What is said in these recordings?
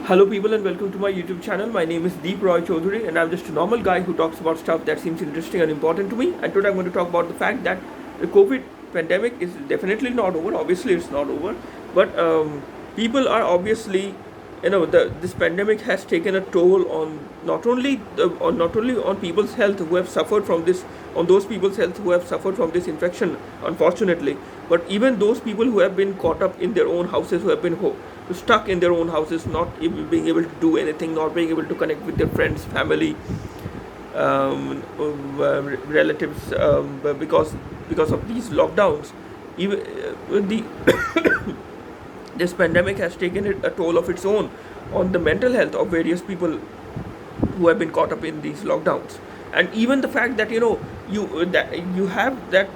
Hello, people, and welcome to my YouTube channel. My name is Deep Roy Chaudhary, and I'm just a normal guy who talks about stuff that seems interesting and important to me. And today I'm going to talk about the fact that the COVID pandemic is definitely not over. Obviously, it's not over, but people are obviously, this pandemic has taken a toll on not only on people's health who have suffered from this, on those people's health who have suffered from this infection, unfortunately, but even those people who have been caught up in their own houses, who have been stuck in their own houses, not being able to do anything, not being able to connect with their friends, family, relatives, because of these lockdowns. Even the this pandemic has taken a toll of its own on the mental health of various people who have been caught up in these lockdowns. And even the fact that you have that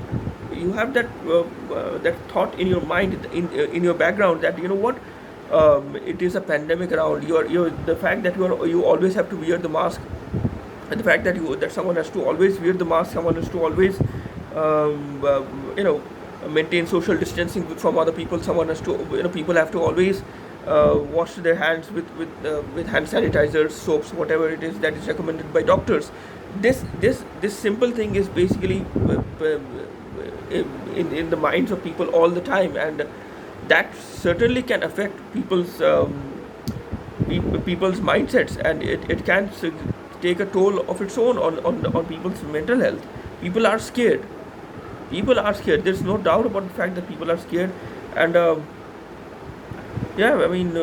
thought in your mind, in your background, that it is a pandemic around. You're The fact that you always have to wear the mask, and the fact that someone has to always wear the mask, someone has to always um, uh, you know maintain social distancing from other people, someone has to people have to always wash their hands with hand sanitizers, soaps, whatever it is that is recommended by doctors. This simple thing is basically in the minds of people all the time, and that certainly can affect people's mindsets, and it can take a toll of its own on people's mental health. People are scared. There's no doubt about the fact that people are scared. And yeah, I mean,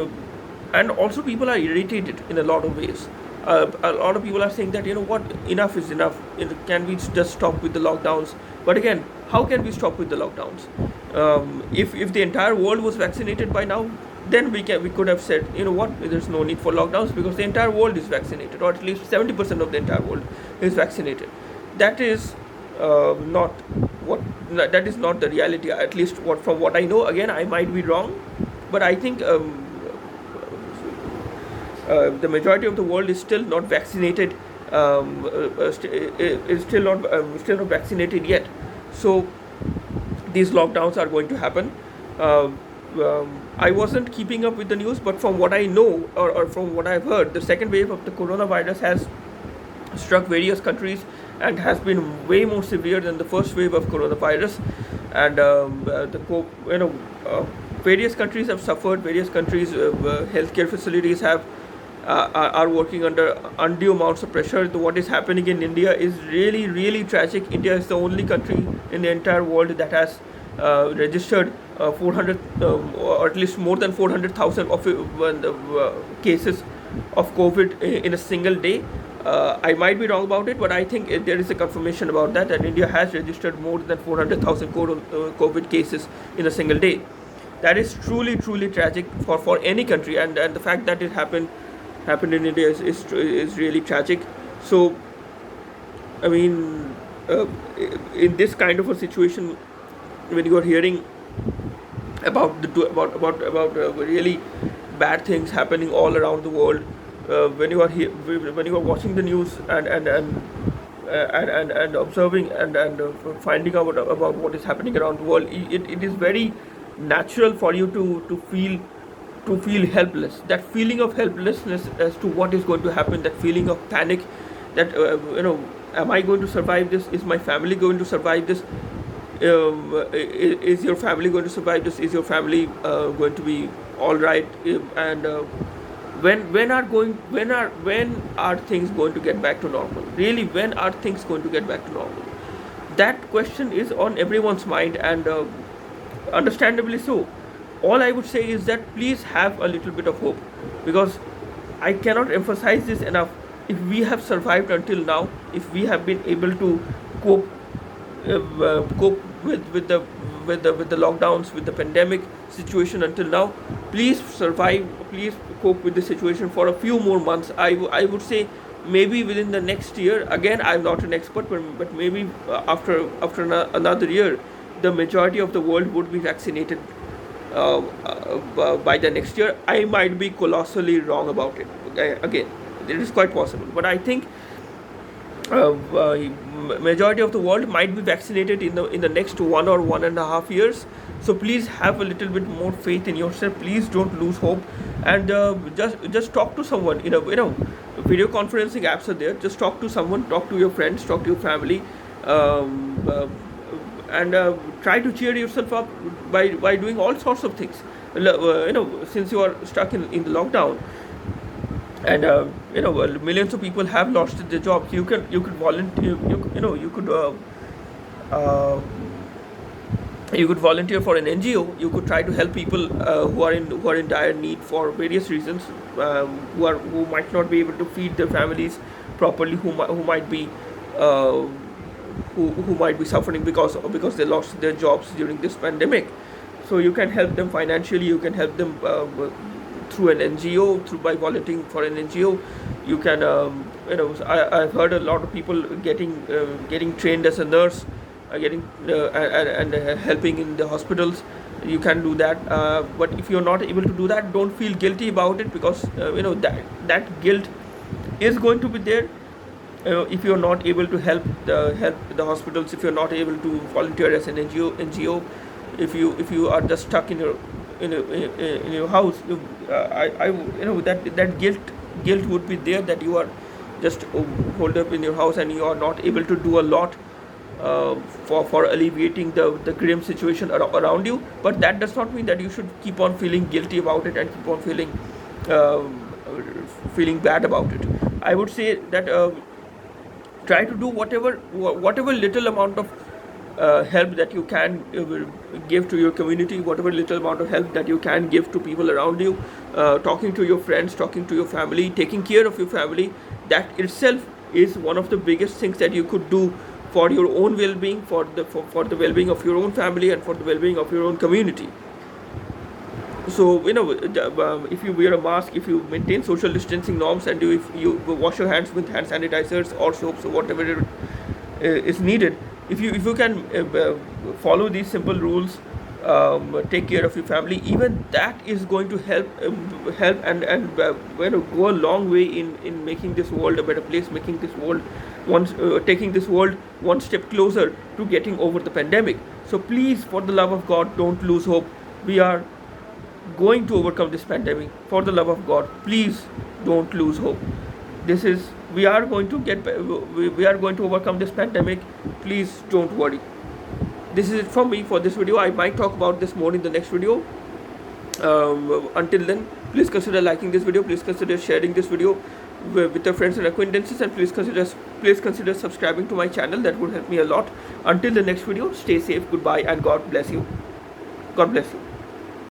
and also people are irritated in a lot of ways. A lot of people are saying that, enough is enough. Can we just stop with the lockdowns? But again, how can we stop with the lockdowns? If the entire world was vaccinated by now, then we could have said, there's no need for lockdowns, because the entire world is vaccinated, or at least 70% of the entire world is vaccinated. That is not what that is not the reality. At least from what I know. Again, I might be wrong, but I think the majority of the world is still not vaccinated. Is still not vaccinated yet. So these lockdowns are going to happen. I wasn't keeping up with the news, but from what I know, or from what I've heard, the second wave of the coronavirus has struck various countries and has been way more severe than the first wave of coronavirus. And various countries have suffered. Various countries, healthcare facilities are working under undue amounts of pressure. What is happening in India is really, really tragic. India is the only country in the entire world that has registered 400, or at least more than 400,000 of cases of COVID in a single day. I might be wrong about it, but I think there is a confirmation about that India has registered more than 400,000 COVID cases in a single day. That is truly, truly tragic for any country, and the fact that it happened in India is really tragic. So, I mean, in this kind of a situation, when you are hearing about really bad things happening all around the world, when you are watching the news, and observing, and finding out about what is happening around the world, it is very natural for you to feel helpless. That feeling of helplessness as to what is going to happen, that feeling of panic, that am I going to survive this? Is my family going to survive this? Is your family going to survive this? Is your family going to be all right? And when are things going to get back to normal? Really, when are things going to get back to normal? That question is on everyone's mind, and understandably so. All I would say is that please have a little bit of hope, because I cannot emphasize this enough. If we have survived until now, if we have been able to cope cope with the lockdowns, with the pandemic situation until now, please survive. Please cope with the situation for a few more months. I would say maybe within the next year. Again, I'm not an expert, but maybe after another year, the majority of the world would be vaccinated by the next year. I might be colossally wrong about it. Again, it is quite possible, but I think majority of the world might be vaccinated in the next 1 or 1.5 years. So please have a little bit more faith in yourself. Please don't lose hope, and just talk to someone. Video conferencing apps are there. Just talk to someone, talk to your friends, talk to your family, um, and try to cheer yourself up by doing all sorts of things. Since you are stuck in the lockdown, and millions of people have lost their jobs. You could volunteer. Uh, you could volunteer for an NGO. You could try to help people who are in dire need for various reasons, who might not be able to feed their families properly, who might be uh, who might be suffering because they lost their jobs during this pandemic. So you can help them financially. You can help them through an NGO, through by volunteering for an NGO. You can I've heard a lot of people getting trained as a nurse, getting and helping in the hospitals. You can do that, but if you're not able to do that, don't feel guilty about it, because that guilt is going to be there. If you're not able to help the hospitals, if you're not able to volunteer as an NGO, if you are just stuck in your house, that guilt would be there, that you are just holed up in your house and you are not able to do a lot for alleviating the grim situation around you. But that does not mean that you should keep on feeling guilty about it and keep on feeling bad about it. I would say that try to do whatever little amount of help that you can give to your community, whatever little amount of help that you can give to people around you, talking to your friends, talking to your family, taking care of your family. That itself is one of the biggest things that you could do for your own well-being, for the well-being of your own family, and for the well-being of your own community. So if you wear a mask, if you maintain social distancing norms, and if you wash your hands with hand sanitizers or soaps or whatever is needed, if you can follow these simple rules, take care of your family, even that is going to help and go a long way in making this world a better place, making this world taking this world one step closer to getting over the pandemic. So please, for the love of God, don't lose hope. We are going to overcome this pandemic. For the love of God, please don't lose hope. We are going to we are going to overcome this pandemic. Please don't worry. This is it from me for this video. I might talk about this more in the next video. Until then, please consider liking this video. Please consider sharing this video with your friends and acquaintances, and please consider subscribing to my channel. That would help me a lot. Until the next video, stay safe, goodbye, and God bless you. God bless you.